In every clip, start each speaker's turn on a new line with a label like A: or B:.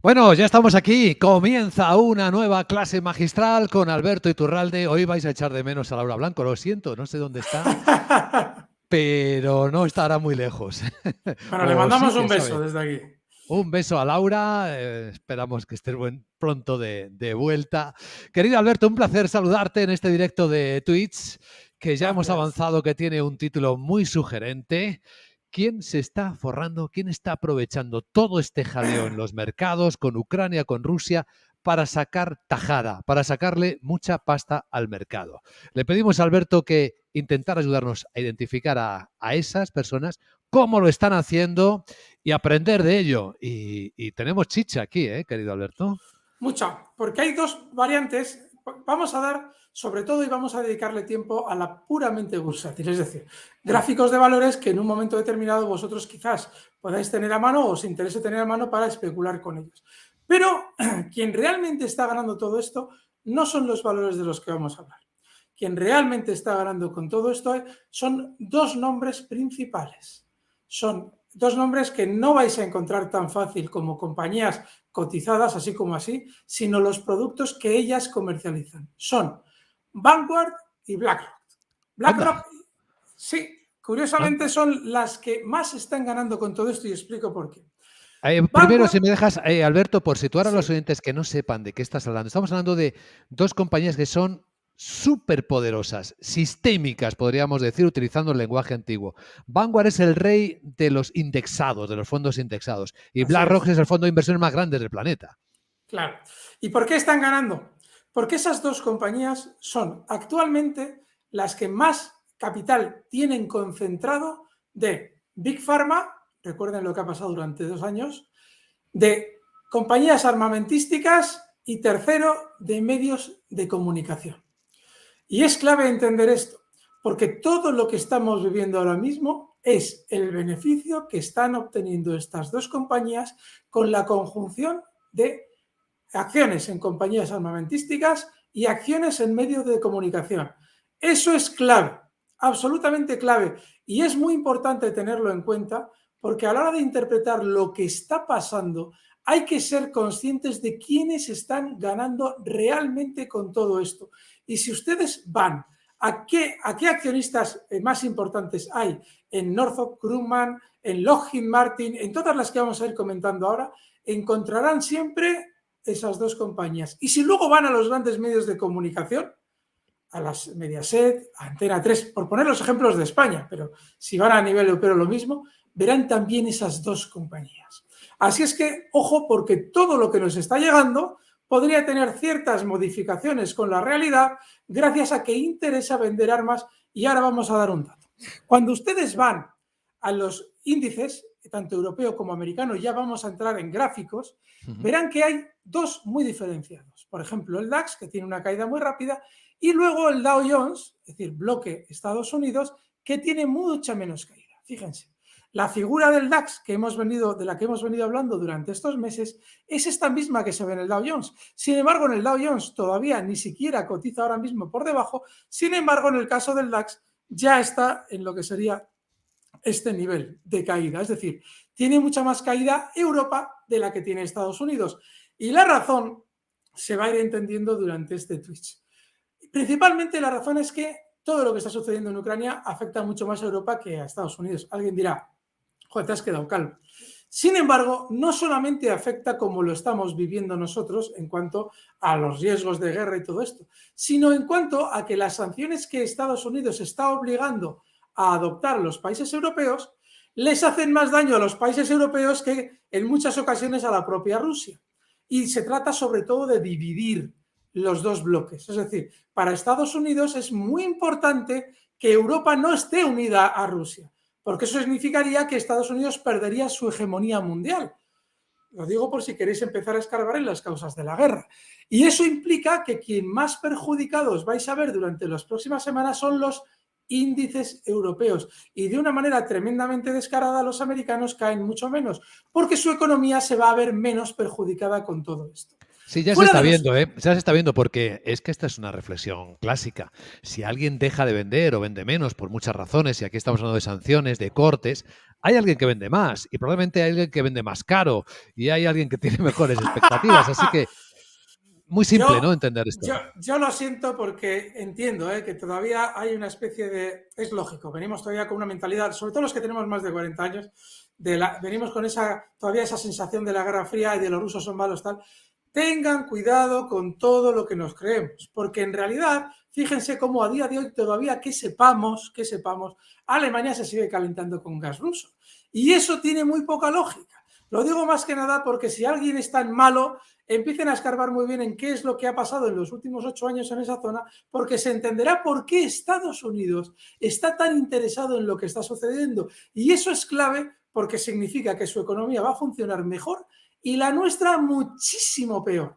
A: Bueno, ya estamos aquí. Comienza una nueva clase magistral con Alberto Iturralde. Hoy vais a echar de menos a Laura Blanco, lo siento, no sé dónde está, pero no estará muy lejos.
B: Bueno, le
A: O sí,
B: mandamos un
A: quién
B: beso
A: sabe.
B: desde aquí.
A: Un beso a Laura. Esperamos que estés pronto de vuelta. Querido Alberto, un placer saludarte en este directo de Twitch, que ya hemos
B: Gracias.
A: avanzado, que tiene un título muy sugerente. ¿Quién se está forrando? ¿Quién está aprovechando todo este jaleo en los mercados con Ucrania, con Rusia, para sacar tajada, para sacarle mucha pasta al mercado? Le pedimos a Alberto que intentara ayudarnos a identificar a esas personas, cómo lo están haciendo y aprender de ello. Y tenemos chicha aquí, querido Alberto.
B: Mucha, porque hay dos variantes. Vamos a dar, sobre todo, y vamos a dedicarle tiempo a la puramente bursátil, es decir, gráficos de valores que en un momento determinado vosotros quizás podáis tener a mano o os interese tener a mano para especular con ellos. Pero quien realmente está ganando todo esto no son los valores de los que vamos a hablar. Quien realmente está ganando con todo esto son dos nombres principales. Son dos nombres que no vais a encontrar tan fácil como compañías cotizadas, así como así, sino los productos que ellas comercializan. Son Vanguard y BlackRock.
A: Anda,
B: BlackRock, sí, curiosamente
A: anda.
B: son las que más están ganando con todo esto y explico por qué.
A: Primero,
B: Vanguard,
A: si me dejas, Alberto, por situar a los
B: sí,
A: oyentes que no sepan de qué estás hablando, estamos hablando de dos compañías que son súper poderosas, sistémicas, podríamos decir, utilizando el lenguaje antiguo. Vanguard es el rey de los indexados, de los fondos indexados, y
B: así
A: BlackRock
B: es.
A: es el fondo de inversión más grande del planeta.
B: Claro. ¿Y por qué están ganando? Porque esas dos compañías son actualmente las que más capital tienen concentrado de Big Pharma, recuerden lo que ha pasado durante 2 años, de compañías armamentísticas y tercero, de medios de comunicación. Y es clave entender esto, porque todo lo que estamos viviendo ahora mismo es el beneficio que están obteniendo estas dos compañías con la conjunción de acciones en compañías armamentísticas y acciones en medios de comunicación. Eso es clave, absolutamente clave, y es muy importante tenerlo en cuenta porque a la hora de interpretar lo que está pasando hay que ser conscientes de quiénes están ganando realmente con todo esto. Y si ustedes van a qué accionistas más importantes hay en Northrop Grumman, en Lockheed Martin, en todas las que vamos a ir comentando ahora, encontrarán siempre esas dos compañías. Y si luego van a los grandes medios de comunicación, a las Mediaset, a Antena 3, por poner los ejemplos de España, pero si van a nivel europeo lo mismo, verán también esas dos compañías. Así es que, ojo, porque todo lo que nos está llegando podría tener ciertas modificaciones con la realidad gracias a que interesa vender armas, y ahora vamos a dar un dato. Cuando ustedes van a los índices, tanto europeo como americano, ya vamos a entrar en gráficos, verán que hay dos muy diferenciados. Por ejemplo, el DAX, que tiene una caída muy rápida, y luego el Dow Jones, es decir, bloque Estados Unidos, que tiene mucha menos caída. Fíjense, la figura del DAX de la que hemos venido hablando durante estos meses es esta misma que se ve en el Dow Jones. Sin embargo, en el Dow Jones todavía ni siquiera cotiza ahora mismo por debajo. Sin embargo, en el caso del DAX ya está en lo que sería este nivel de caída. Es decir, tiene mucha más caída Europa de la que tiene Estados Unidos. Y la razón se va a ir entendiendo durante este Twitch. Principalmente la razón es que todo lo que está sucediendo en Ucrania afecta mucho más a Europa que a Estados Unidos. Alguien dirá, joder, te has quedado calvo. Sin embargo, no solamente afecta como lo estamos viviendo nosotros en cuanto a los riesgos de guerra y todo esto, sino en cuanto a que las sanciones que Estados Unidos está obligando a adoptar los países europeos les hacen más daño a los países europeos que en muchas ocasiones a la propia Rusia. Y se trata sobre todo de dividir los dos bloques. Es decir, para Estados Unidos es muy importante que Europa no esté unida a Rusia, porque eso significaría que Estados Unidos perdería su hegemonía mundial. Lo digo por si queréis empezar a escarbar en las causas de la guerra. Y eso implica que quien más perjudicados vais a ver durante las próximas semanas son los índices europeos. Y de una manera tremendamente descarada, los americanos caen mucho menos, porque su economía se va a ver menos perjudicada con todo esto.
A: Sí, ya se
B: Fuera
A: está
B: de los...
A: viendo, ¿eh? Ya se está viendo porque es que esta es una reflexión clásica. Si alguien deja de vender o vende menos por muchas razones, y aquí estamos hablando de sanciones, de cortes, hay alguien que vende más y probablemente hay alguien que vende más caro y hay alguien que tiene mejores expectativas. Así que muy simple,
B: Yo,
A: ¿no? Entender esto.
B: yo lo siento porque entiendo que todavía hay una especie de... Es lógico, venimos todavía con una mentalidad, sobre todo los que tenemos más de 40 años, venimos con todavía esa sensación de la Guerra Fría y de los rusos son malos, tal. Tengan cuidado con todo lo que nos creemos, porque en realidad, fíjense cómo a día de hoy todavía que sepamos, Alemania se sigue calentando con gas ruso. Y eso tiene muy poca lógica. Lo digo más que nada porque si alguien es tan malo, empiecen a escarbar muy bien en qué es lo que ha pasado en los últimos 8 años en esa zona, porque se entenderá por qué Estados Unidos está tan interesado en lo que está sucediendo. Y eso es clave porque significa que su economía va a funcionar mejor y la nuestra muchísimo peor.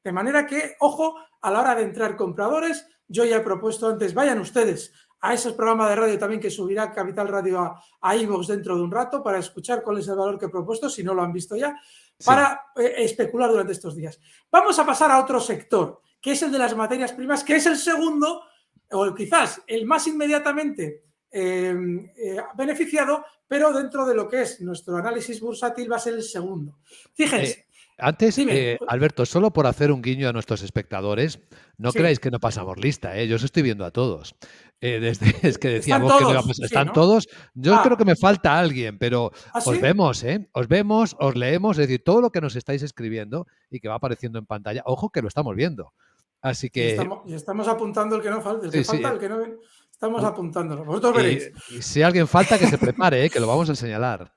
B: De manera que, ojo, a la hora de entrar compradores, yo ya he propuesto antes, vayan ustedes a ese programa de radio también que subirá Capital Radio a iVoox dentro de un rato para escuchar cuál es el valor que he propuesto, si no lo han visto ya,
A: Sí.
B: para especular durante estos días. Vamos a pasar a otro sector, que es el de las materias primas, que es el segundo, o quizás el más inmediatamente beneficiado, pero dentro de lo que es nuestro análisis bursátil va a ser el segundo. Fíjense.
A: Antes,
B: Dime.
A: Alberto, solo por hacer un guiño a nuestros espectadores, no creáis
B: Sí.
A: que no pasamos lista, ¿eh? Yo os estoy viendo a todos. Es que
B: Están
A: decíamos que no
B: todos,
A: íbamos,
B: sí,
A: están
B: ¿no?
A: todos. Yo creo que me falta alguien, pero
B: ¿Ah,
A: os
B: sí?
A: vemos, ¿eh? Os vemos, os leemos, es decir, todo lo que nos estáis escribiendo y que va apareciendo en pantalla, ojo que lo estamos viendo. Así que
B: Y estamos apuntando el que no falta, el que
A: sí, sí.
B: falta, el que no... Estamos apuntándolo. Vosotros
A: Y,
B: veréis.
A: y si alguien falta, que se prepare, que lo vamos a señalar.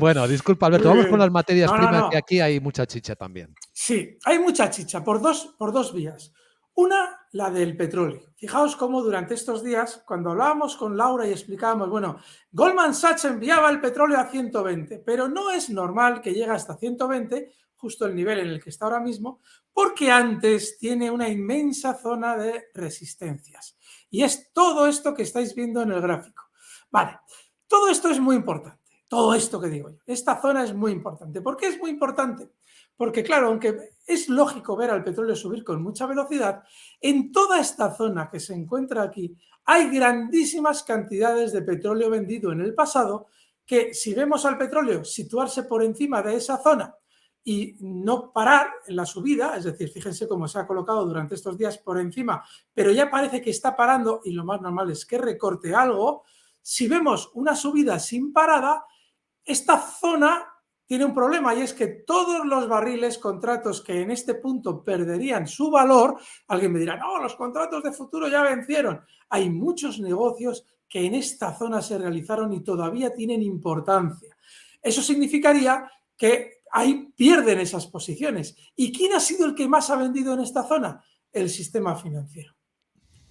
A: Bueno, disculpa, Alberto,
B: Muy
A: vamos con las
B: bien.
A: materias
B: No, no,
A: primas, que
B: no.
A: aquí hay mucha chicha también.
B: Sí, hay mucha chicha por dos vías. Una, la del petróleo. Fijaos cómo durante estos días, cuando hablábamos con Laura y explicábamos, bueno, Goldman Sachs enviaba el petróleo a 120, pero no es normal que llegue hasta 120, justo el nivel en el que está ahora mismo, porque antes tiene una inmensa zona de resistencias. Y es todo esto que estáis viendo en el gráfico. Vale, todo esto es muy importante. Todo esto que digo yo. Esta zona es muy importante. ¿Por qué es muy importante? Porque claro, aunque es lógico ver al petróleo subir con mucha velocidad, en toda esta zona que se encuentra aquí hay grandísimas cantidades de petróleo vendido en el pasado que si vemos al petróleo situarse por encima de esa zona y no parar en la subida, es decir, fíjense cómo se ha colocado durante estos días por encima, pero ya parece que está parando y lo más normal es que recorte algo, si vemos una subida sin parada, esta zona tiene un problema y es que todos los barriles, contratos que en este punto perderían su valor, alguien me dirá, no, los contratos de futuro ya vencieron. Hay muchos negocios que en esta zona se realizaron y todavía tienen importancia. Eso significaría que ahí pierden esas posiciones. ¿Y quién ha sido el que más ha vendido en esta zona? El sistema financiero.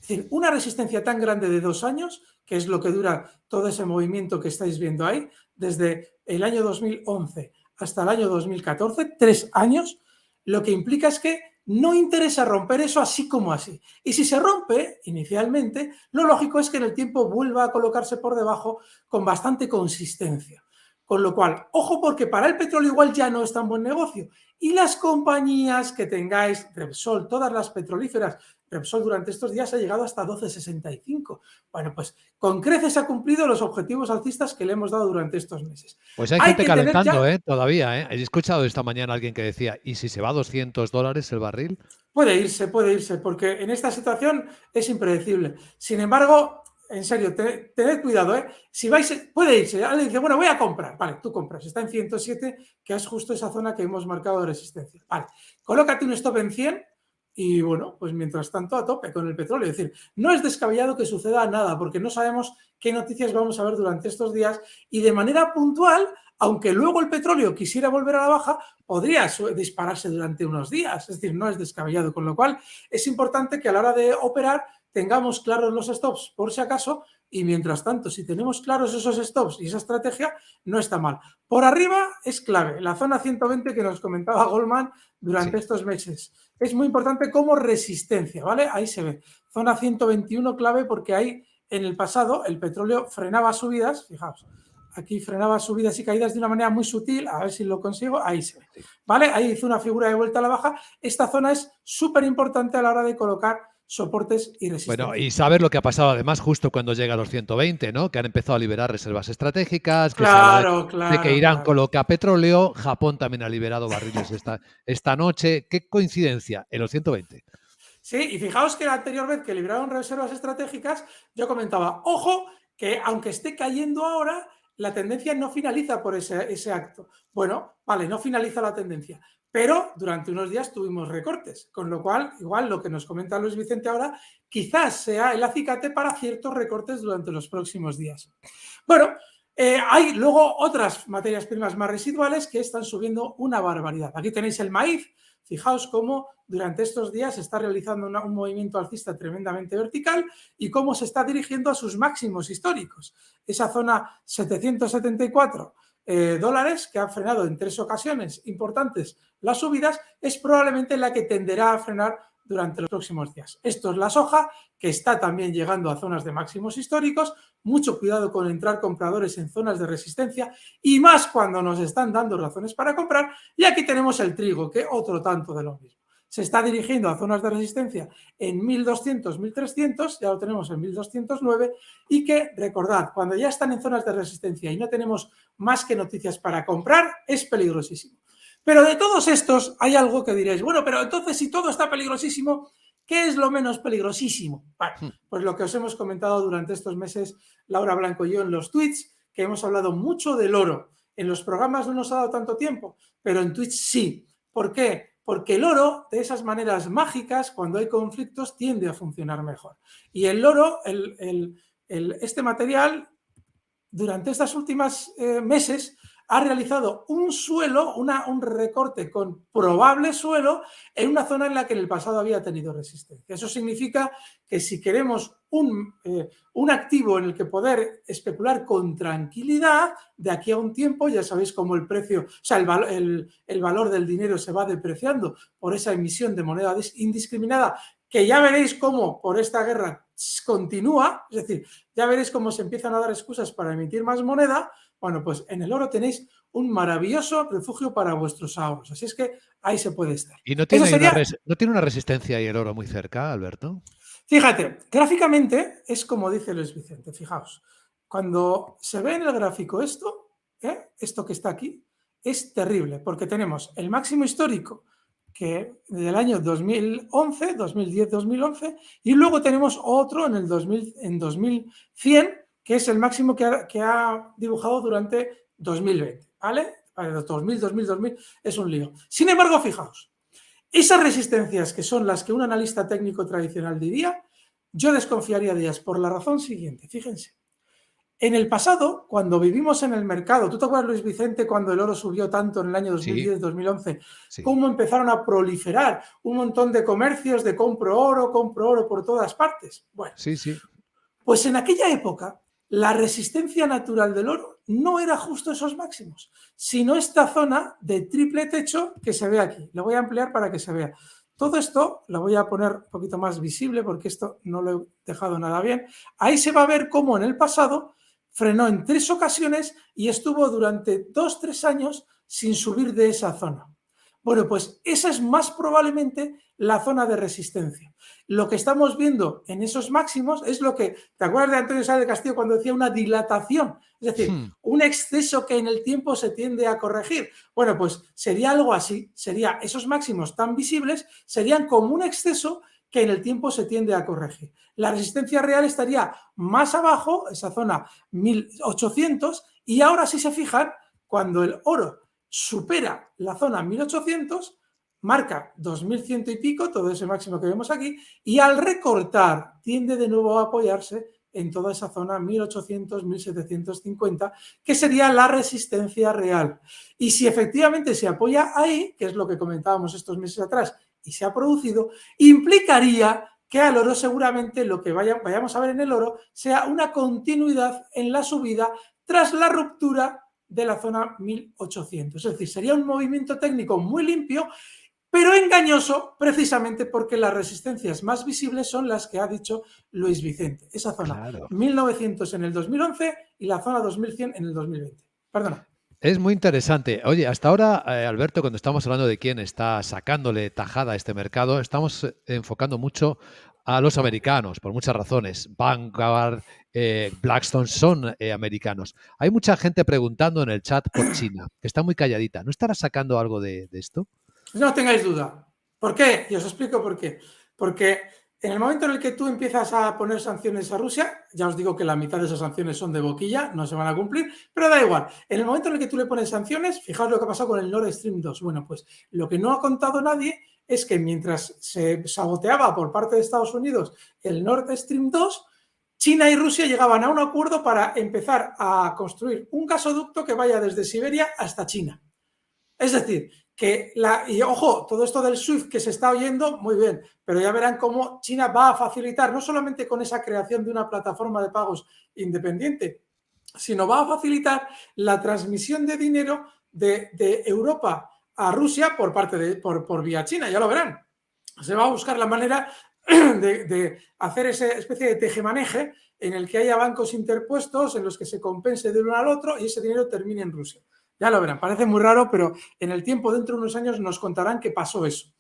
B: Es decir, una resistencia tan grande de 2 años, que es lo que dura todo ese movimiento que estáis viendo ahí, desde el año 2011 hasta el año 2014, 3 años, lo que implica es que no interesa romper eso así como así. Y si se rompe inicialmente, lo lógico es que en el tiempo vuelva a colocarse por debajo con bastante consistencia. Con lo cual, ojo porque para el petróleo igual ya no es tan buen negocio. Y las compañías que tengáis, Repsol, todas las petrolíferas, Repsol durante estos días ha llegado hasta 12,65. Bueno, pues con creces ha cumplido los objetivos alcistas que le hemos dado durante estos meses.
A: Pues hay
B: Hay
A: gente
B: que tener
A: calentando,
B: ya...
A: todavía, ¿eh? He escuchado esta mañana a alguien que decía, ¿y si se va a $200 el barril?
B: Puede irse, porque en esta situación es impredecible. Sin embargo, en serio, tened cuidado, ¿eh? Si vais, puede irse. Alguien dice, bueno, voy a comprar. Vale, tú compras. Está en 107, que es justo esa zona que hemos marcado de resistencia. Vale, colócate un stop en 100 y bueno, pues mientras tanto a tope con el petróleo. Es decir, no es descabellado que suceda nada, porque no sabemos qué noticias vamos a ver durante estos días y de manera puntual, aunque luego el petróleo quisiera volver a la baja, podría dispararse durante unos días, es decir, no es descabellado, con lo cual es importante que a la hora de operar tengamos claros los stops por si acaso y mientras tanto, si tenemos claros esos stops y esa estrategia, no está mal. Por arriba es clave, la zona 120 que nos comentaba Goldman durante
A: Sí.
B: estos meses. Es muy importante como resistencia, ¿vale? Ahí se ve. Zona 121 clave porque ahí en el pasado el petróleo frenaba subidas, fijaos, aquí frenaba subidas y caídas de una manera muy sutil, a ver si lo consigo, ahí se ve. ¿Vale? Ahí hizo una figura de vuelta a la baja. Esta zona es súper importante a la hora de colocar soportes y resistencia.
A: Bueno, y saber lo que ha pasado además justo cuando llega a los 120, ¿no? Que han empezado a liberar reservas estratégicas, que se habla
B: Claro,
A: de que
B: claro,
A: Irán
B: claro.
A: coloca petróleo, Japón también ha liberado barriles esta noche. ¿Qué coincidencia? En los 120.
B: Sí, y fijaos que la anterior vez que libraron reservas estratégicas, yo comentaba, ojo, que aunque esté cayendo ahora, la tendencia no finaliza por ese acto. Bueno, vale, no finaliza la tendencia, pero durante unos días tuvimos recortes, con lo cual, igual lo que nos comenta Luis Vicente ahora, quizás sea el acicate para ciertos recortes durante los próximos días. Bueno, hay luego otras materias primas más residuales que están subiendo una barbaridad. Aquí tenéis el maíz. Fijaos cómo durante estos días se está realizando un movimiento alcista tremendamente vertical y cómo se está dirigiendo a sus máximos históricos. Esa zona 774 dólares, que ha frenado en 3 ocasiones importantes las subidas, es probablemente la que tenderá a frenar durante los próximos días. Esto es la soja, que está también llegando a zonas de máximos históricos. Mucho cuidado con entrar compradores en zonas de resistencia y más cuando nos están dando razones para comprar. Y aquí tenemos el trigo, que otro tanto de lo mismo. Se está dirigiendo a zonas de resistencia en 1200, 1300, ya lo tenemos en 1209, y que, recordad, cuando ya están en zonas de resistencia y no tenemos más que noticias para comprar, es peligrosísimo. Pero de todos estos hay algo que diréis, bueno, pero entonces si todo está peligrosísimo, ¿qué es lo menos peligrosísimo? Bueno, pues lo que os hemos comentado durante estos meses, Laura Blanco y yo en los tweets, que hemos hablado mucho del oro. En los programas no nos ha dado tanto tiempo, pero en Twitch sí. ¿Por qué? Porque el oro, de esas maneras mágicas, cuando hay conflictos, tiende a funcionar mejor. Y el oro, este material, durante estos últimos meses, ha realizado un suelo, un recorte con probable suelo en una zona en la que en el pasado había tenido resistencia. Eso significa que si queremos un activo en el que poder especular con tranquilidad, de aquí a un tiempo, ya sabéis cómo el precio, o sea, el valor del dinero se va depreciando por esa emisión de moneda indiscriminada, que ya veréis cómo por esta guerra continúa, es decir, ya veréis cómo se empiezan a dar excusas para emitir más moneda. Bueno, pues en el oro tenéis un maravilloso refugio para vuestros ahorros, así es que ahí se puede estar.
A: ¿Y no
B: Eso
A: tiene,
B: sería,
A: no tiene una resistencia ahí el oro muy cerca, Alberto?
B: fíjate, gráficamente es como dice Luis Vicente, fijaos, cuando se ve en el gráfico esto que está aquí, es terrible, porque tenemos el máximo histórico que del año 2011, 2010, 2011, y luego tenemos otro en el 2000, en 2100, que es el máximo que ha dibujado durante 2020, ¿vale? Para 2000, 2000, 2000 es un lío. Sin embargo, fijaos, esas resistencias que son las que un analista técnico tradicional diría, yo desconfiaría de ellas por la razón siguiente, fíjense. En el pasado, cuando vivimos en el mercado, ¿tú te acuerdas, Luis Vicente, cuando el oro subió tanto en el año
A: Sí,
B: 2010-2011?
A: sí.
B: ¿Cómo empezaron a proliferar un montón de comercios de compro oro por todas partes? Bueno,
A: Sí, sí.
B: pues en aquella época la resistencia natural del oro no era justo esos máximos, sino esta zona de triple techo que se ve aquí. Lo voy a ampliar para que se vea. Todo esto lo voy a poner un poquito más visible porque esto no lo he dejado nada bien. Ahí se va a ver cómo en el pasado frenó en 3 ocasiones y estuvo durante 2-3 años sin subir de esa zona. Bueno, pues esa es más probablemente la zona de resistencia. Lo que estamos viendo en esos máximos es lo que, ¿te acuerdas de Antonio Sáenz del Castillo cuando decía una dilatación? Es decir, un exceso que en el tiempo se tiende a corregir. Bueno, pues sería algo así, sería esos máximos tan visibles, serían como un exceso que en el tiempo se tiende a corregir. La resistencia real estaría más abajo, esa zona 1800, y ahora si se fijan, cuando el oro supera la zona 1800, marca 2100 y pico, todo ese máximo que vemos aquí, y al recortar tiende de nuevo a apoyarse en toda esa zona 1800, 1750, que sería la resistencia real. Y si efectivamente se apoya ahí, que es lo que comentábamos estos meses atrás, y se ha producido, implicaría que al oro seguramente lo que vayamos a ver en el oro sea una continuidad en la subida tras la ruptura de la zona 1800. Es decir, sería un movimiento técnico muy limpio, pero engañoso precisamente porque las resistencias más visibles son las que ha dicho Luis Vicente. Esa zona
A: Claro.
B: 1900 en el 2011 y la zona 2100 en el 2020. Perdona.
A: Es muy interesante. Oye, hasta ahora, Alberto, cuando estamos hablando de quién está sacándole tajada a este mercado, estamos enfocando mucho a los americanos, por muchas razones. Vanguard, Blackstone son americanos. Hay mucha gente preguntando en el chat por China, que está muy calladita. ¿No estará sacando algo de esto?
B: No tengáis duda. ¿Por qué? Y os explico por qué. Porque en el momento en el que tú empiezas a poner sanciones a Rusia, ya os digo que la mitad de esas sanciones son de boquilla, no se van a cumplir, pero da igual. En el momento en el que tú le pones sanciones, fijaos lo que ha pasado con el Nord Stream 2. Bueno, pues lo que no ha contado nadie es que mientras se saboteaba por parte de Estados Unidos el Nord Stream 2, China y Rusia llegaban a un acuerdo para empezar a construir un gasoducto que vaya desde Siberia hasta China. Es decir, y ojo, todo esto del SWIFT que se está oyendo, muy bien, pero ya verán cómo China va a facilitar, no solamente con esa creación de una plataforma de pagos independiente, sino va a facilitar la transmisión de dinero de Europa a Rusia por vía China, ya lo verán. Se va a buscar la manera de hacer esa especie de tejemaneje en el que haya bancos interpuestos en los que se compense de uno al otro y ese dinero termine en Rusia. Ya lo verán, parece muy raro, pero en el tiempo, dentro de unos años, nos contarán que pasó eso.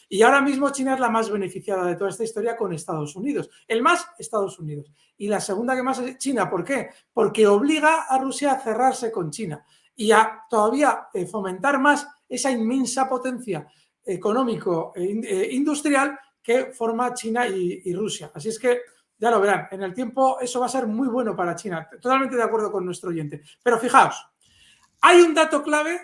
B: Y ahora mismo China es la más beneficiada de toda esta historia con Estados Unidos. El más, Estados Unidos. Y la segunda que más es China. ¿Por qué? Porque obliga a Rusia a cerrarse con China y a todavía fomentar más esa inmensa potencia económico-industrial que forma China y Rusia. Así es que ya lo verán, en el tiempo eso va a ser muy bueno para China. Totalmente de acuerdo con nuestro oyente. Pero fijaos, hay un dato clave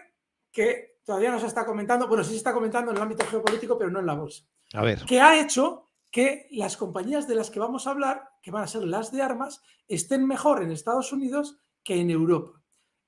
B: que todavía no se está comentando, bueno, sí se está comentando en el ámbito geopolítico, pero no en la bolsa,
A: A ver.
B: que ha hecho que las compañías de las que vamos a hablar, que van a ser las de armas, estén mejor en Estados Unidos que en Europa.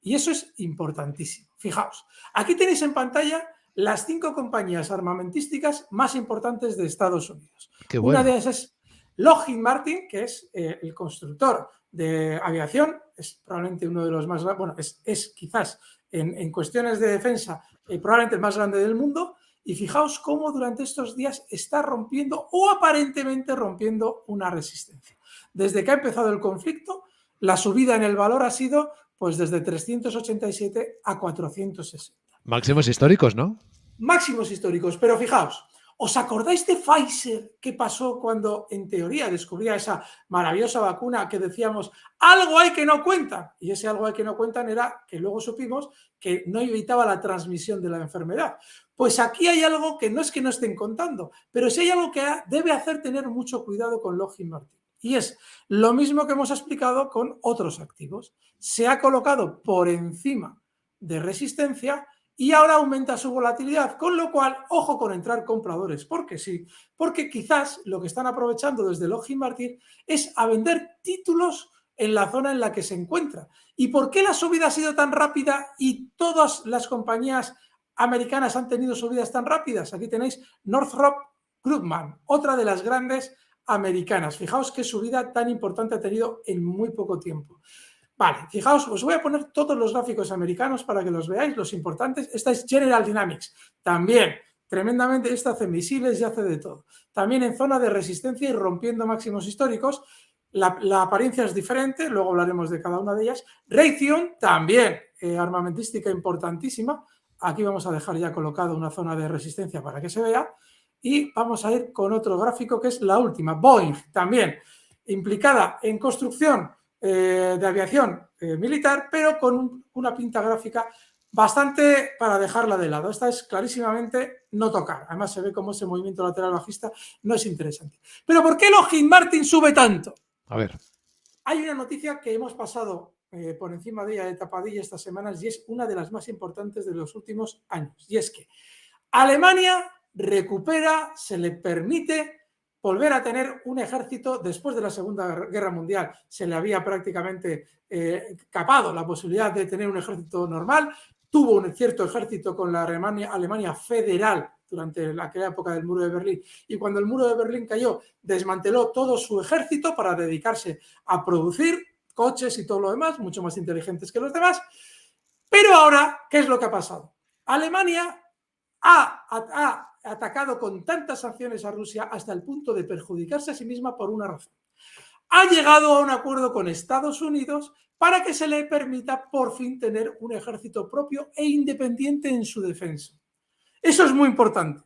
B: Y eso es importantísimo. Fijaos, aquí tenéis en pantalla las 5 compañías armamentísticas más importantes de Estados Unidos.
A: Qué
B: Una
A: bueno.
B: de ellas es Lockheed Martin, que es el constructor de aviación, es probablemente uno de los más, bueno, es quizás en cuestiones de defensa probablemente el más grande del mundo. Y fijaos cómo durante estos días está rompiendo o aparentemente rompiendo una resistencia. Desde que ha empezado el conflicto, la subida en el valor ha sido pues desde 387 a 460.
A: Máximos históricos, ¿no?
B: Máximos históricos, pero fijaos, ¿os acordáis de Pfizer qué pasó cuando en teoría descubría esa maravillosa vacuna que decíamos algo hay que no cuentan? Y ese algo hay que no cuentan era que luego supimos que no evitaba la transmisión de la enfermedad. Pues aquí hay algo que no es que no estén contando, pero sí hay algo que debe hacer tener mucho cuidado con Lockheed Martin. Y es lo mismo que hemos explicado con otros activos. Se ha colocado por encima de resistencia y ahora aumenta su volatilidad, con lo cual, ojo con entrar compradores, porque sí, porque quizás lo que están aprovechando desde Lockheed Martin es a vender títulos en la zona en la que se encuentra. ¿Y por qué la subida ha sido tan rápida y todas las compañías americanas han tenido subidas tan rápidas? Aquí tenéis Northrop Grumman, otra de las grandes americanas. Fijaos qué subida tan importante ha tenido en muy poco tiempo. Vale, fijaos, os voy a poner todos los gráficos americanos para que los veáis, los importantes. Esta es General Dynamics, también tremendamente, esta hace misiles y hace de todo. También en zona de resistencia y rompiendo máximos históricos. La apariencia es diferente, luego hablaremos de cada una de ellas. Raytheon, también armamentística importantísima. Aquí vamos a dejar ya colocado una zona de resistencia para que se vea. Y vamos a ir con otro gráfico que es la última, Boeing, también implicada en construcción de aviación militar, pero con una pinta gráfica bastante para dejarla de lado. Esta es clarísimamente no tocar. Además se ve como ese movimiento lateral bajista no es interesante. Pero ¿por qué Lockheed Martin sube tanto?
A: A ver.
B: Hay una noticia que hemos pasado por encima de ella de tapadilla estas semanas y es una de las más importantes de los últimos años. Y es que Alemania recupera, se le permite volver a tener un ejército después de la Segunda Guerra Mundial. Se le había prácticamente capado la posibilidad de tener un ejército normal. Tuvo un cierto ejército con la Alemania federal durante aquella época del muro de Berlín. Y cuando el muro de Berlín cayó, desmanteló todo su ejército para dedicarse a producir coches y todo lo demás, mucho más inteligentes que los demás. Pero ahora, ¿qué es lo que ha pasado? Alemania ha atacado con tantas sanciones a Rusia hasta el punto de perjudicarse a sí misma por una razón. Ha llegado a un acuerdo con Estados Unidos para que se le permita por fin tener un ejército propio e independiente en su defensa. Eso es muy importante.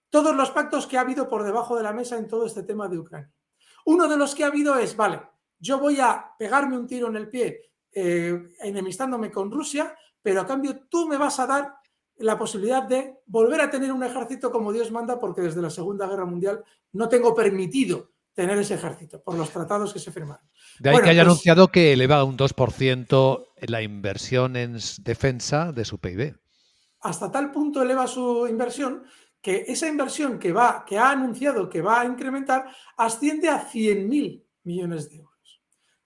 B: Todos los pactos que ha habido por debajo de la mesa en todo este tema de Ucrania. Uno de los que ha habido es, vale, yo voy a pegarme un tiro en el pie enemistándome con Rusia, pero a cambio tú me vas a dar la posibilidad de volver a tener un ejército como Dios manda, porque desde la Segunda Guerra Mundial no tengo permitido tener ese ejército por los tratados que se firmaron.
A: De ahí que haya anunciado que eleva un 2% la inversión en defensa de su PIB.
B: Hasta tal punto eleva su inversión que esa inversión que ha anunciado que va a incrementar asciende a 100.000 millones de euros.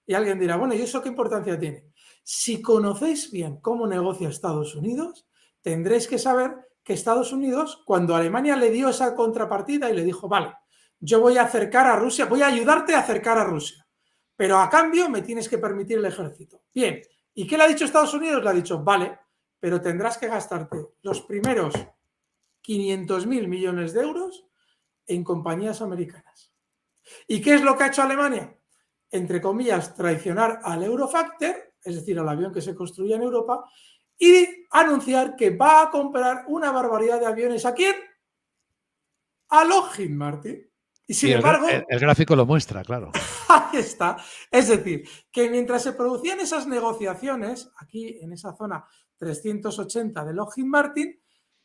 B: Y alguien dirá, bueno, ¿y eso qué importancia tiene? Si conocéis bien cómo negocia Estados Unidos, tendréis que saber que Estados Unidos, cuando Alemania le dio esa contrapartida y le dijo, vale, yo voy a acercar a Rusia, voy a ayudarte a acercar a Rusia, pero a cambio me tienes que permitir el ejército. Bien, ¿y qué le ha dicho Estados Unidos? Le ha dicho, vale, pero tendrás que gastarte los primeros 500.000 millones de euros en compañías americanas. ¿Y qué es lo que ha hecho Alemania? Entre comillas, traicionar al Eurofactor, es decir, al avión que se construía en Europa, y anunciar que va a comprar una barbaridad de aviones. ¿A quién? A Lockheed Martin. Y sin embargo,
A: el gráfico lo muestra, claro.
B: Ahí está. Es decir, que mientras se producían esas negociaciones, aquí en esa zona 380 de Lockheed Martin,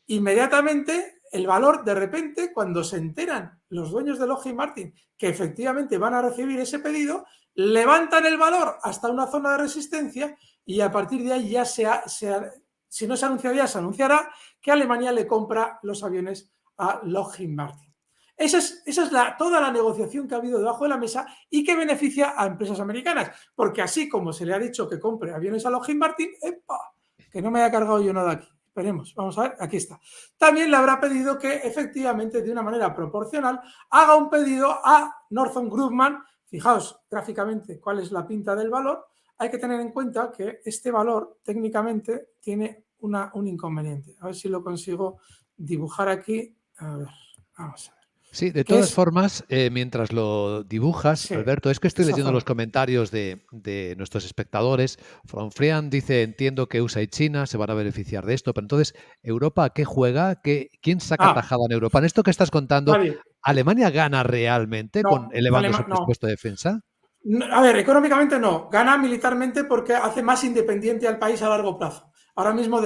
B: inmediatamente el valor, de repente, cuando se enteran los dueños de Lockheed Martin que efectivamente van a recibir ese pedido, levantan el valor hasta una zona de resistencia y a partir de ahí ya si no se anuncia ya, se anunciará que Alemania le compra los aviones a Lockheed Martin. Esa es toda la negociación que ha habido debajo de la mesa y que beneficia a empresas americanas, porque así como se le ha dicho que compre aviones a Lockheed Martin, ¡epa!, que no me haya cargado yo nada aquí. Esperemos, vamos a ver, aquí está. También le habrá pedido que efectivamente, de una manera proporcional, haga un pedido a Northrop Grumman. Fijaos gráficamente cuál es la pinta del valor. Hay que tener en cuenta que este valor técnicamente tiene un inconveniente. A ver si lo consigo dibujar aquí. A ver, vamos a ver.
A: Sí, de todas formas, mientras lo dibujas, sí, Alberto, es que estoy leyendo los comentarios de nuestros espectadores. Fronfrian dice, entiendo que USA y China se van a beneficiar de esto, pero entonces, ¿Europa a qué juega? ¿Quién saca tajada en Europa? En esto que estás contando, vale. ¿Alemania gana realmente con elevando su presupuesto de defensa?
B: A ver, económicamente no. Gana militarmente porque hace más independiente al país a largo plazo. Ahora mismo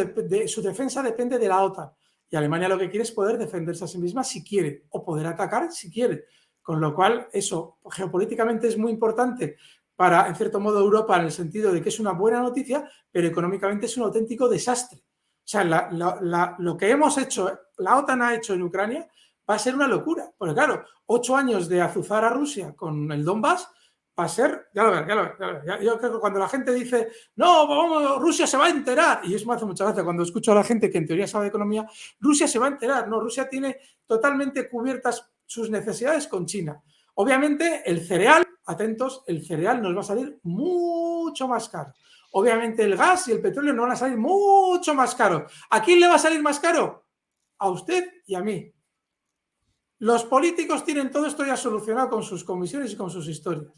B: su defensa depende de la OTAN. Y Alemania lo que quiere es poder defenderse a sí misma si quiere, o poder atacar si quiere. Con lo cual, eso geopolíticamente es muy importante para, en cierto modo, Europa, en el sentido de que es una buena noticia, pero económicamente es un auténtico desastre. O sea, lo que hemos hecho, la OTAN ha hecho en Ucrania, va a ser una locura. Porque claro, 8 años de azuzar a Rusia con el Donbass va a ser, ya lo verás. Yo creo que cuando la gente dice, no, vamos, Rusia se va a enterar, y eso me hace mucha gracia cuando escucho a la gente que en teoría sabe de economía, Rusia se va a enterar. No, Rusia tiene totalmente cubiertas sus necesidades con China. Obviamente el cereal, atentos, el cereal nos va a salir mucho más caro. Obviamente el gas y el petróleo nos van a salir mucho más caro. ¿A quién le va a salir más caro? A usted y a mí. Los políticos tienen todo esto ya solucionado con sus comisiones y con sus historias.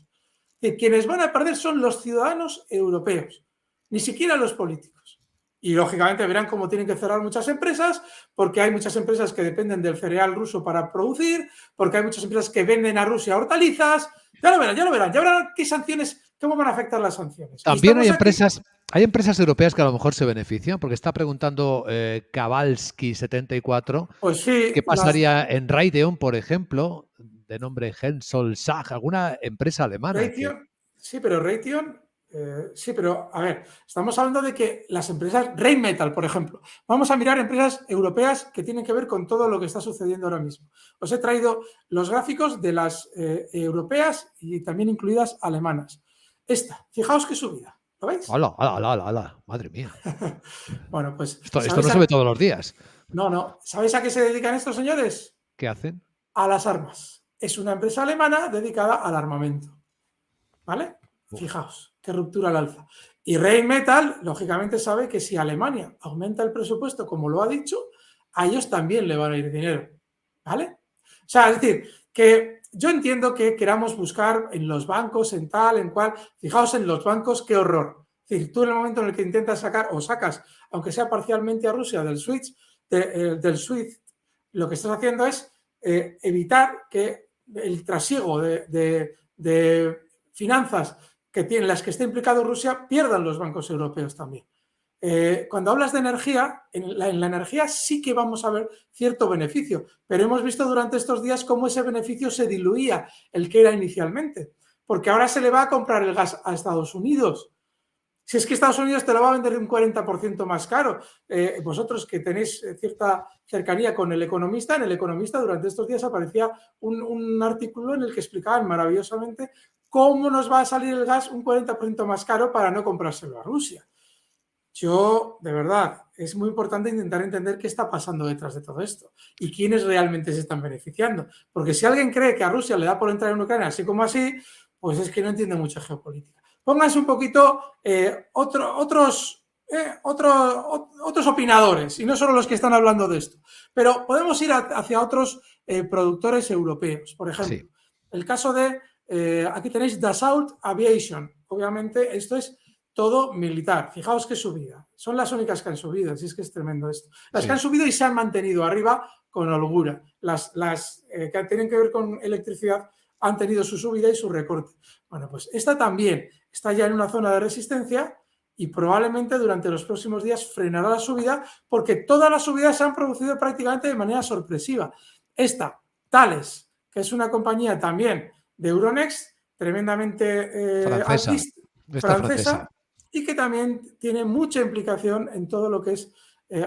B: Que quienes van a perder son los ciudadanos europeos, ni siquiera los políticos. Y lógicamente verán cómo tienen que cerrar muchas empresas, porque hay muchas empresas que dependen del cereal ruso para producir, porque hay muchas empresas que venden a Rusia hortalizas. Ya lo verán. Ya verán qué sanciones, cómo van a afectar las sanciones.
A: También hay empresas europeas que a lo mejor se benefician, porque está preguntando Kavalski74,
B: pues sí,
A: ¿qué pasaría en Raytheon, por ejemplo, de nombre Hensoldt Sachs, alguna empresa alemana?
B: Raytheon, sí, pero Raytheon, a ver, estamos hablando de que las empresas, Rheinmetall, por ejemplo, vamos a mirar empresas europeas que tienen que ver con todo lo que está sucediendo ahora mismo. Os he traído los gráficos de las europeas y también incluidas alemanas. Esta, fijaos qué subida, ¿lo veis?
A: ¡Hala! Madre mía.
B: Bueno, pues...
A: Esto no se ve todos los días.
B: No. ¿Sabéis a qué se dedican estos señores?
A: ¿Qué hacen?
B: A las armas. Es una empresa alemana dedicada al armamento. ¿Vale? Fijaos, qué ruptura al alza. Y Rheinmetall, lógicamente, sabe que si Alemania aumenta el presupuesto, como lo ha dicho, a ellos también le van a ir dinero. ¿Vale? O sea, es decir, que yo entiendo que queramos buscar en los bancos, en tal, en cual. Fijaos en los bancos, qué horror. Es decir, tú en el momento en el que intentas sacar o sacas, aunque sea parcialmente a Rusia del SWIFT, lo que estás haciendo es evitar que el trasiego de finanzas en las que esté implicado Rusia pierdan los bancos europeos también. Cuando hablas de energía, en la energía sí que vamos a ver cierto beneficio, pero hemos visto durante estos días cómo ese beneficio se diluía el que era inicialmente, porque ahora se le va a comprar el gas a Estados Unidos. Si es que Estados Unidos te lo va a vender un 40% más caro. Vosotros que tenéis cierta cercanía con El Economista, en El Economista durante estos días aparecía un artículo en el que explicaban maravillosamente cómo nos va a salir el gas un 40% más caro para no comprárselo a Rusia. Yo, de verdad, es muy importante intentar entender qué está pasando detrás de todo esto y quiénes realmente se están beneficiando. Porque si alguien cree que a Rusia le da por entrar en Ucrania así como así, pues es que no entiende mucha geopolítica. Pónganse un poquito otros opinadores y no solo los que están hablando de esto. Pero podemos ir hacia otros productores europeos. Por ejemplo,
A: Sí.
B: el caso de, aquí tenéis Dassault Aviation. Obviamente esto es todo militar. Fijaos qué subida. Son las únicas que han subido, así es que es tremendo esto. Las que han subido y se han mantenido arriba con holgura. Las que tienen que ver con electricidad han tenido su subida y su recorte. Bueno, pues esta también está ya en una zona de resistencia y probablemente durante los próximos días frenará la subida porque todas las subidas se han producido prácticamente de manera sorpresiva. Esta, Thales, que es una compañía también de Euronext, tremendamente francesa, y que también tiene mucha implicación en todo lo que es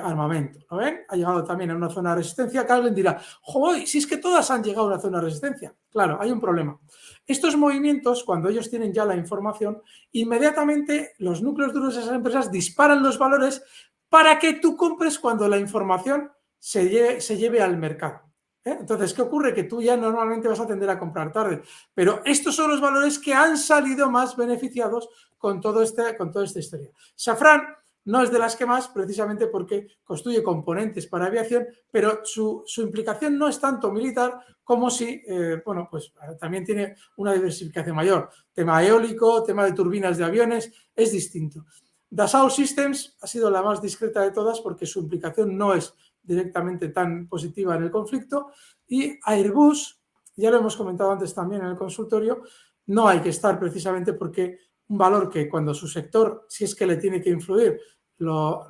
B: armamento. ¿Lo ven? Ha llegado también a una zona de resistencia que alguien dirá, ¡joder! Si es que todas han llegado a una zona de resistencia. Claro, hay un problema. Estos movimientos, cuando ellos tienen ya la información, inmediatamente los núcleos duros de esas empresas disparan los valores para que tú compres cuando la información se lleve al mercado. Entonces, ¿qué ocurre? Que tú ya normalmente vas a tender a comprar tarde. Pero estos son los valores que han salido más beneficiados con toda esta historia. Safran no es de las que más, precisamente porque construye componentes para aviación, pero su implicación no es tanto militar como si, bueno, pues también tiene una diversificación mayor. Tema eólico, tema de turbinas de aviones, es distinto. Dassault Systems ha sido la más discreta de todas porque su implicación no es directamente tan positiva en el conflicto, y Airbus, ya lo hemos comentado antes también en el consultorio, no hay que estar precisamente porque un valor que cuando su sector, si es que le tiene que influir lo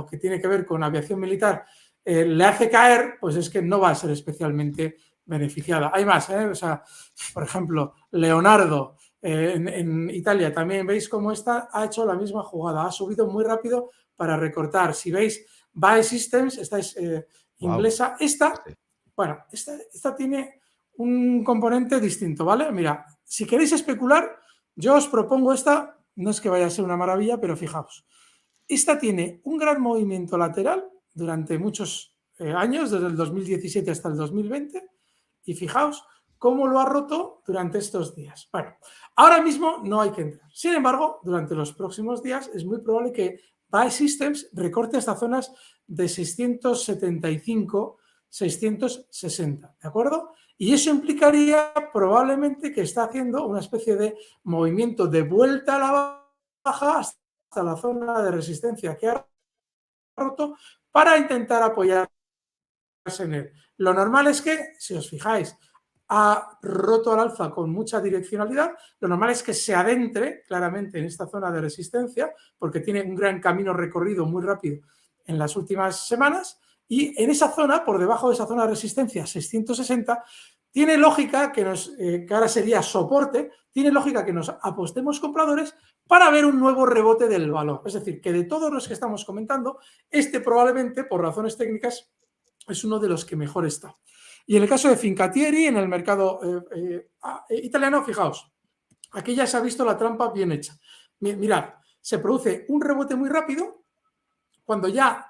B: que tiene que ver con aviación militar, le hace caer, pues es que no va a ser especialmente beneficiada. Hay más, o sea, por ejemplo, Leonardo en Italia, también veis cómo esta ha hecho la misma jugada, ha subido muy rápido para recortar. Si veis BAE Systems, esta es inglesa. Esta tiene un componente distinto, ¿vale? Mira, si queréis especular, yo os propongo esta, no es que vaya a ser una maravilla, pero fijaos. Esta tiene un gran movimiento lateral durante muchos años, desde el 2017 hasta el 2020, y fijaos cómo lo ha roto durante estos días. Bueno, ahora mismo no hay que entrar. Sin embargo, durante los próximos días es muy probable que BAE Systems recorte hasta zonas de 675, 660, ¿de acuerdo? Y eso implicaría probablemente que está haciendo una especie de movimiento de vuelta a la baja hasta la zona de resistencia que ha roto para intentar apoyarse en él. Lo normal es que, si os fijáis, ha roto al alza con mucha direccionalidad, lo normal es que se adentre claramente en esta zona de resistencia porque tiene un gran camino recorrido muy rápido en las últimas semanas, y en esa zona, por debajo de esa zona de resistencia 660, tiene lógica que ahora sería soporte, tiene lógica que nos apostemos compradores para ver un nuevo rebote del valor. Es decir, que de todos los que estamos comentando, este probablemente, por razones técnicas, es uno de los que mejor está. Y en el caso de Fincantieri, en el mercado italiano, fijaos, aquí ya se ha visto la trampa bien hecha. Mirad, se produce un rebote muy rápido cuando ya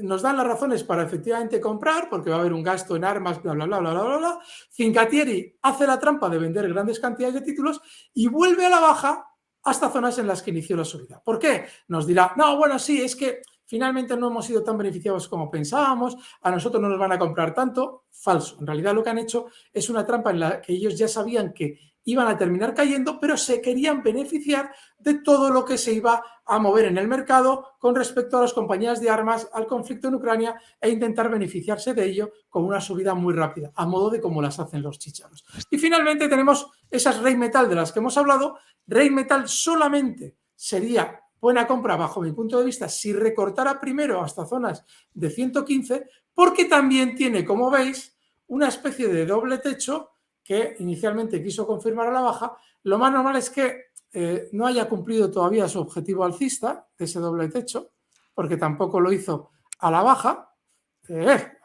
B: nos dan las razones para efectivamente comprar, porque va a haber un gasto en armas, bla, bla, bla, bla, bla, bla. Fincantieri hace la trampa de vender grandes cantidades de títulos y vuelve a la baja hasta zonas en las que inició la subida. ¿Por qué? Nos dirá, no, bueno, sí, es que finalmente no hemos sido tan beneficiados como pensábamos, a nosotros no nos van a comprar tanto. Falso. En realidad lo que han hecho es una trampa en la que ellos ya sabían que iban a terminar cayendo, pero se querían beneficiar de todo lo que se iba a mover en el mercado con respecto a las compañías de armas, al conflicto en Ucrania, e intentar beneficiarse de ello con una subida muy rápida, a modo de como las hacen los chícharos. Y finalmente tenemos esas Rheinmetall de las que hemos hablado. Rheinmetall solamente sería buena compra bajo mi punto de vista si recortara primero hasta zonas de 115, porque también tiene, como veis, una especie de doble techo que inicialmente quiso confirmar a la baja. Lo más normal es que no haya cumplido todavía su objetivo alcista de ese doble techo, porque tampoco lo hizo a la baja. A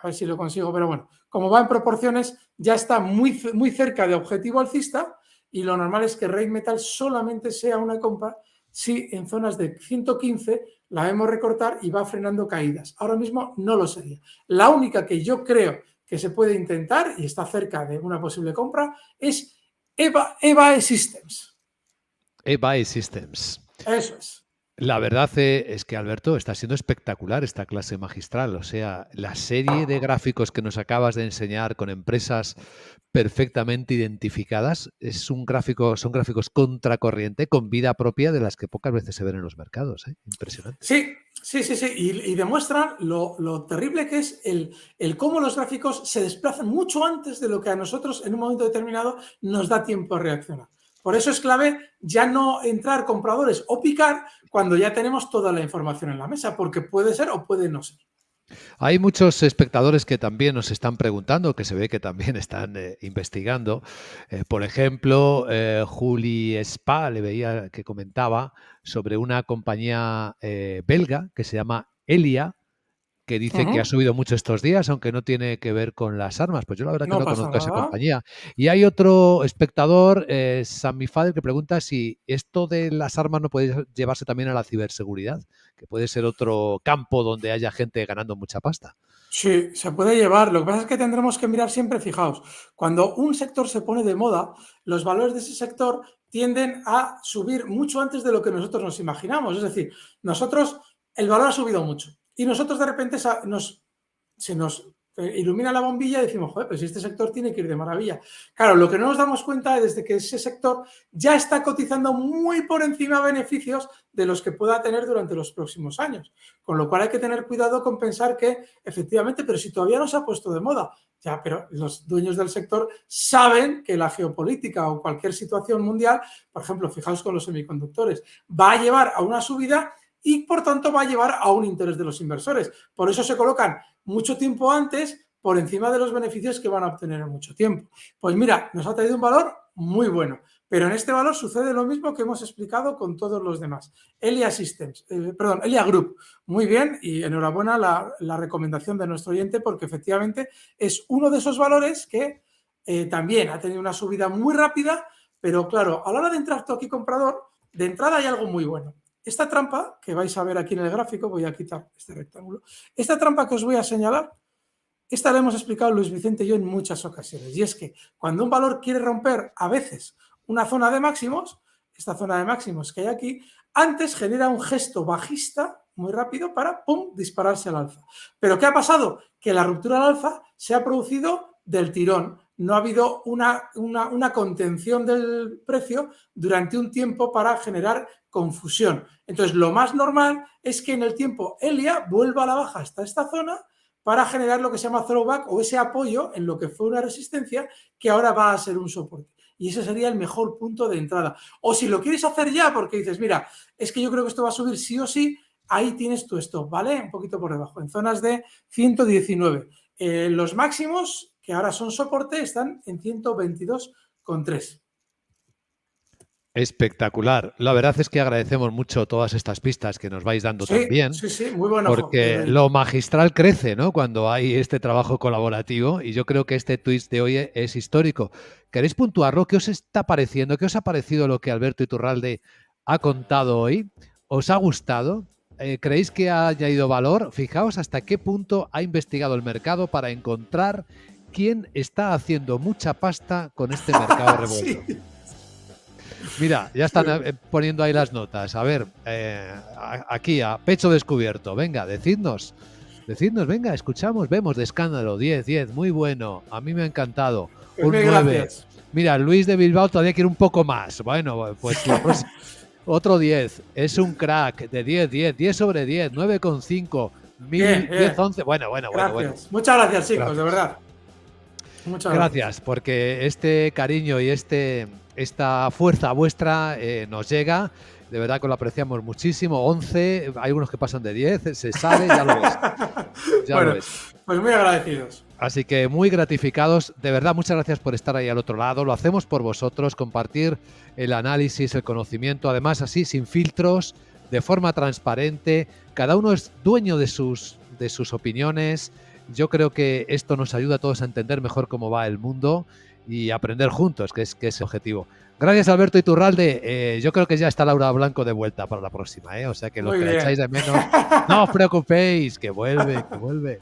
B: ver si lo consigo, pero bueno, como va en proporciones, ya está muy, muy cerca de objetivo alcista, y lo normal es que Rheinmetall solamente sea una compra si en zonas de 115 la vemos recortar y va frenando caídas. Ahora mismo no lo sería. La única que yo creo que se puede intentar y está cerca de una posible compra es EVA Systems.
A: EVA Systems.
B: Eso es.
A: La verdad es que, Alberto, está siendo espectacular esta clase magistral. O sea, la serie de gráficos que nos acabas de enseñar con empresas perfectamente identificadas son gráficos contracorriente, con vida propia, de las que pocas veces se ven en los mercados. Impresionante.
B: Sí. Y demuestran lo terrible que es el cómo los gráficos se desplazan mucho antes de lo que a nosotros en un momento determinado nos da tiempo a reaccionar. Por eso es clave ya no entrar compradores o picar cuando ya tenemos toda la información en la mesa, porque puede ser o puede no ser.
A: Hay muchos espectadores que también nos están preguntando, que se ve que también están investigando. Por ejemplo, Juli Spa, le veía que comentaba sobre una compañía belga que se llama Elia, que dice que ha subido mucho estos días, aunque no tiene que ver con las armas. Pues yo la verdad que no conozco esa compañía. Y hay otro espectador, Sammy Fader, que pregunta si esto de las armas no puede llevarse también a la ciberseguridad, que puede ser otro campo donde haya gente ganando mucha pasta.
B: Sí, se puede llevar. Lo que pasa es que tendremos que mirar siempre, fijaos, cuando un sector se pone de moda, los valores de ese sector tienden a subir mucho antes de lo que nosotros nos imaginamos. Es decir, el valor ha subido mucho y nosotros de repente se nos ilumina la bombilla y decimos, joder, pues este sector tiene que ir de maravilla. Claro, lo que no nos damos cuenta es de que ese sector ya está cotizando muy por encima de beneficios de los que pueda tener durante los próximos años. Con lo cual hay que tener cuidado con pensar que efectivamente, pero si todavía no se ha puesto de moda, ya, pero los dueños del sector saben que la geopolítica o cualquier situación mundial, por ejemplo, fijaos con los semiconductores, va a llevar a una subida y por tanto va a llevar a un interés de los inversores. Por eso se colocan mucho tiempo antes por encima de los beneficios que van a obtener en mucho tiempo. Pues mira, nos ha traído un valor muy bueno, pero en este valor sucede lo mismo que hemos explicado con todos los demás. Elia Group, muy bien, y enhorabuena la recomendación de nuestro oyente, porque efectivamente es uno de esos valores que también ha tenido una subida muy rápida, pero claro, a la hora de entrar tú aquí comprador, de entrada hay algo muy bueno. Esta trampa, que vais a ver aquí en el gráfico, voy a quitar este rectángulo, esta trampa que os voy a señalar, esta la hemos explicado Luis Vicente y yo en muchas ocasiones, y es que cuando un valor quiere romper a veces una zona de máximos, esta zona de máximos que hay aquí, antes genera un gesto bajista muy rápido para, ¡pum!, dispararse al alza. ¿Pero qué ha pasado? Que la ruptura al alza se ha producido del tirón. No ha habido una contención del precio durante un tiempo para generar confusión. Entonces, lo más normal es que en el tiempo Elia vuelva a la baja hasta esta zona para generar lo que se llama throwback o ese apoyo en lo que fue una resistencia que ahora va a ser un soporte. Y ese sería el mejor punto de entrada. O si lo quieres hacer ya porque dices, mira, es que yo creo que esto va a subir sí o sí, ahí tienes tu stop, ¿vale? Un poquito por debajo, en zonas de 119. Los máximos, que ahora son soporte, están en 122,3.
A: Espectacular. La verdad es que agradecemos mucho todas estas pistas que nos vais dando también.
B: Sí, muy bueno.
A: Porque lo magistral crece, ¿no?, cuando hay este trabajo colaborativo, y yo creo que este twist de hoy es histórico. ¿Queréis puntuarlo? ¿Qué os está pareciendo? ¿Qué os ha parecido lo que Alberto Iturralde ha contado hoy? ¿Os ha gustado? ¿Creéis que ha añadido valor? Fijaos hasta qué punto ha investigado el mercado para encontrar quién está haciendo mucha pasta con este mercado revuelto. Sí. Mira, ya están poniendo ahí las notas. A ver, aquí a pecho descubierto. Venga, decidnos, venga, escuchamos, vemos de escándalo. 10, 10, muy bueno. A mí me ha encantado.
B: Pues
A: Un
B: mil
A: 9.
B: gracias.
A: Mira, Luis de Bilbao todavía quiere un poco más. Bueno, pues la próxima. Otro 10. Es un crack de 10, 10, 10 sobre 10, 9,5.
B: Bien,
A: 10, 11. Bueno.
B: gracias. Muchas gracias, chicos,
A: Gracias.
B: de verdad. Muchas
A: Gracias, porque este cariño y esta fuerza vuestra nos llega. De verdad que lo apreciamos muchísimo. 11, hay unos que pasan de 10, se sabe, ya lo ves. Ya
B: Bueno,
A: lo ves.
B: pues muy agradecidos.
A: Así que muy gratificados. De verdad, muchas gracias por estar ahí al otro lado. Lo hacemos por vosotros, compartir el análisis, el conocimiento, además así, sin filtros, de forma transparente. Cada uno es dueño de sus opiniones. Yo creo que esto nos ayuda a todos a entender mejor cómo va el mundo y aprender juntos, que es el objetivo. Gracias, Alberto Iturralde. Yo creo que ya está Laura Blanco de vuelta para la próxima, ¿eh? O sea que los que la echáis de menos, no os preocupéis, que vuelve, que vuelve.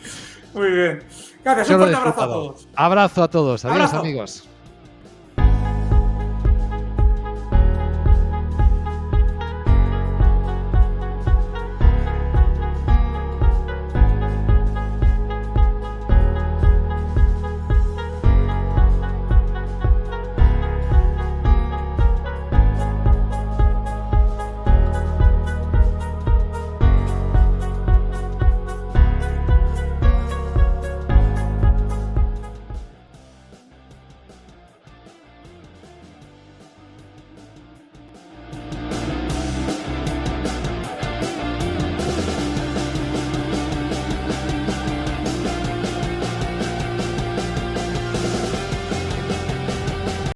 B: Muy bien. Gracias,
A: Yo
B: un
A: lo he
B: fuerte abrazo a
A: disfrutado.
B: todos.
A: Abrazo a todos. Adiós,
B: Abrazo.
A: amigos.